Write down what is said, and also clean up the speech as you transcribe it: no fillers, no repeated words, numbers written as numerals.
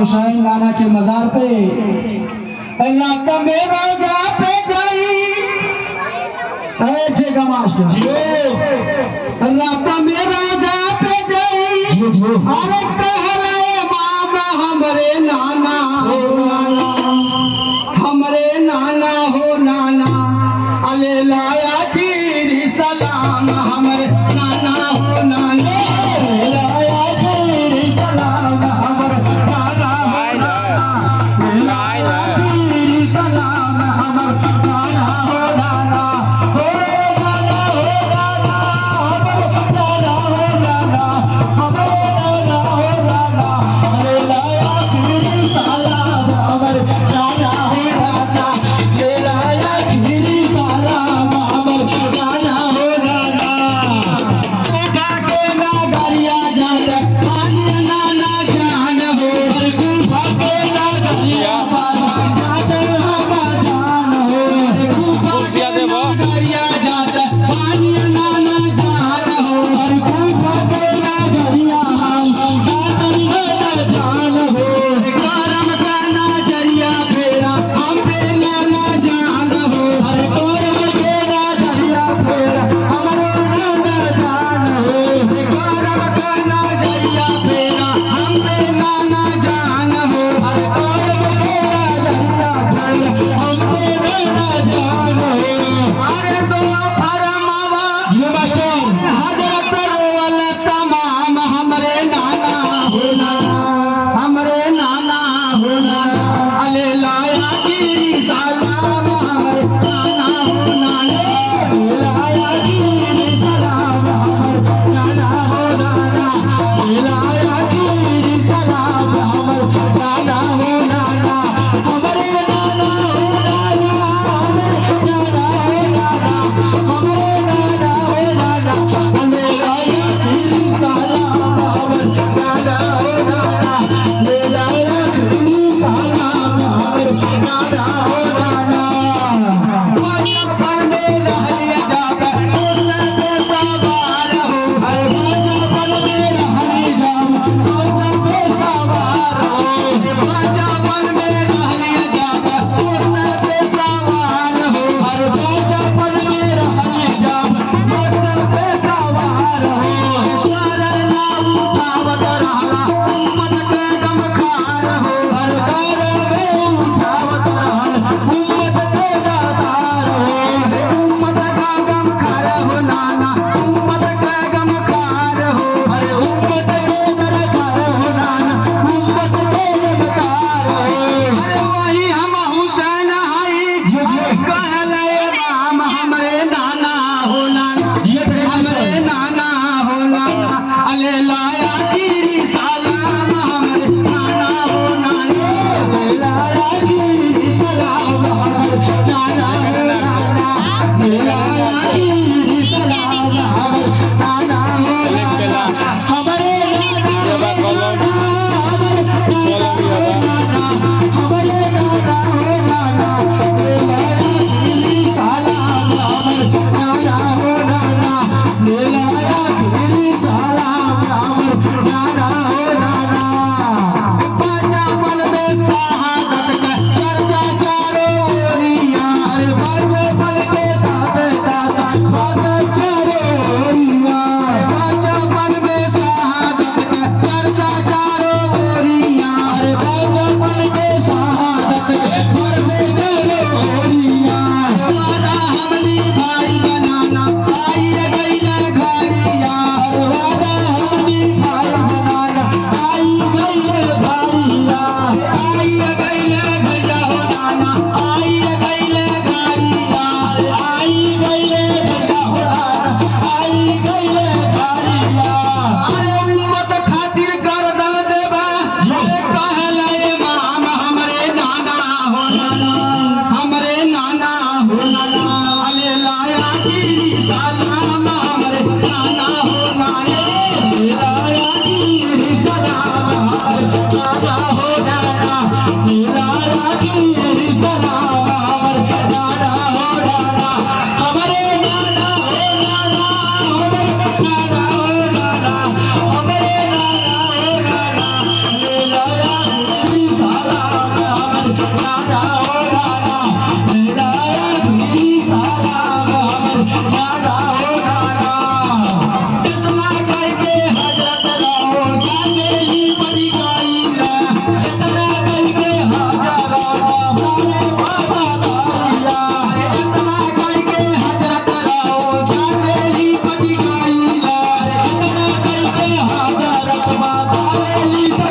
हुसैन नाना के मजार पे रात में रोजा पे जाई अरे ठेका मास्टर रात में रोजा पे जाई अरे कहले मामा हमरे नाना हो नाना हमरे नाना हो नाना अले लाया खीरी सलाम हमरे नाना हो नाना लाया खीरी सलाम हमरे नाना हो नाना लाया खीरी सलाम हमरे नाना हो नाना हो नाना हो नाना हमरे नाना हो नाना हमरे नाना हो नाना अले लाया खीरी सलाम हमरे नाना हो नाना ले लाया खीरी सलाम हमरे नाना हो नाना उठा के नगरिया जाता पानी नाना जान हो गुफा के नगरिया जाता हम जान हो गुफा के नगरिया जाता पानी नाना जान हो गुफा के नगरिया जान हो करम का नजरिया फेरा हम पे नाना जान हो करम के नजरिया फेरा हमरो नाना जान हो करम का नजरिया फेरा हम पे नाना जान हो करम के नजरिया फेरा हम पे नाना जान हो अरे तो फरमावा हजरत रोवल तमाम हमरे नाना हो नाना हमरे नाना हो नाना अले लाया खीरी सलाम हमरे नाना हो नाना लाया खीरी सलाम हमरे नाना हो नाना लाया खीरी सलाम हमरे नाना हो नाना हमरे नाना हो नाना हमरे नाना हो नाना हमरे नाना हो नाना अले लाया खीरी सलाम हमरे नाना हो नाना ले लाया खीरी सलाम हमरे नाना हो नाना बचपन में रहलिया जाकर उन्ना पे सवार हो हर बचपन में रहली जाम उन्ना पे सवार हो बचपन में रहलिया जाकर उन्ना पे सवार हो हर बचपन में रहली जाम उन्ना पे सवार हो सरला उठावत रहला उम्मत के गमखार हो हर घर में उठावत रहला उम्मत के दातार हो उम्मत का गमखार हो नाना उम्मत का गमखार हो हर उम्मत के दरकार हो नाना उम्मत के दरकार हो अरे वही हम हुसैन हई कहले राम हमरे नाना हो नाना हमरे नाना हो नाना अले लाया खीरी सलाम हमरे नाना हो नाना ले लाया खीरी सलाम हमरे नाना हो नाना ले लाया खीरी सलाम हमरे नाना हो नाना हमरे के हादरत बाबा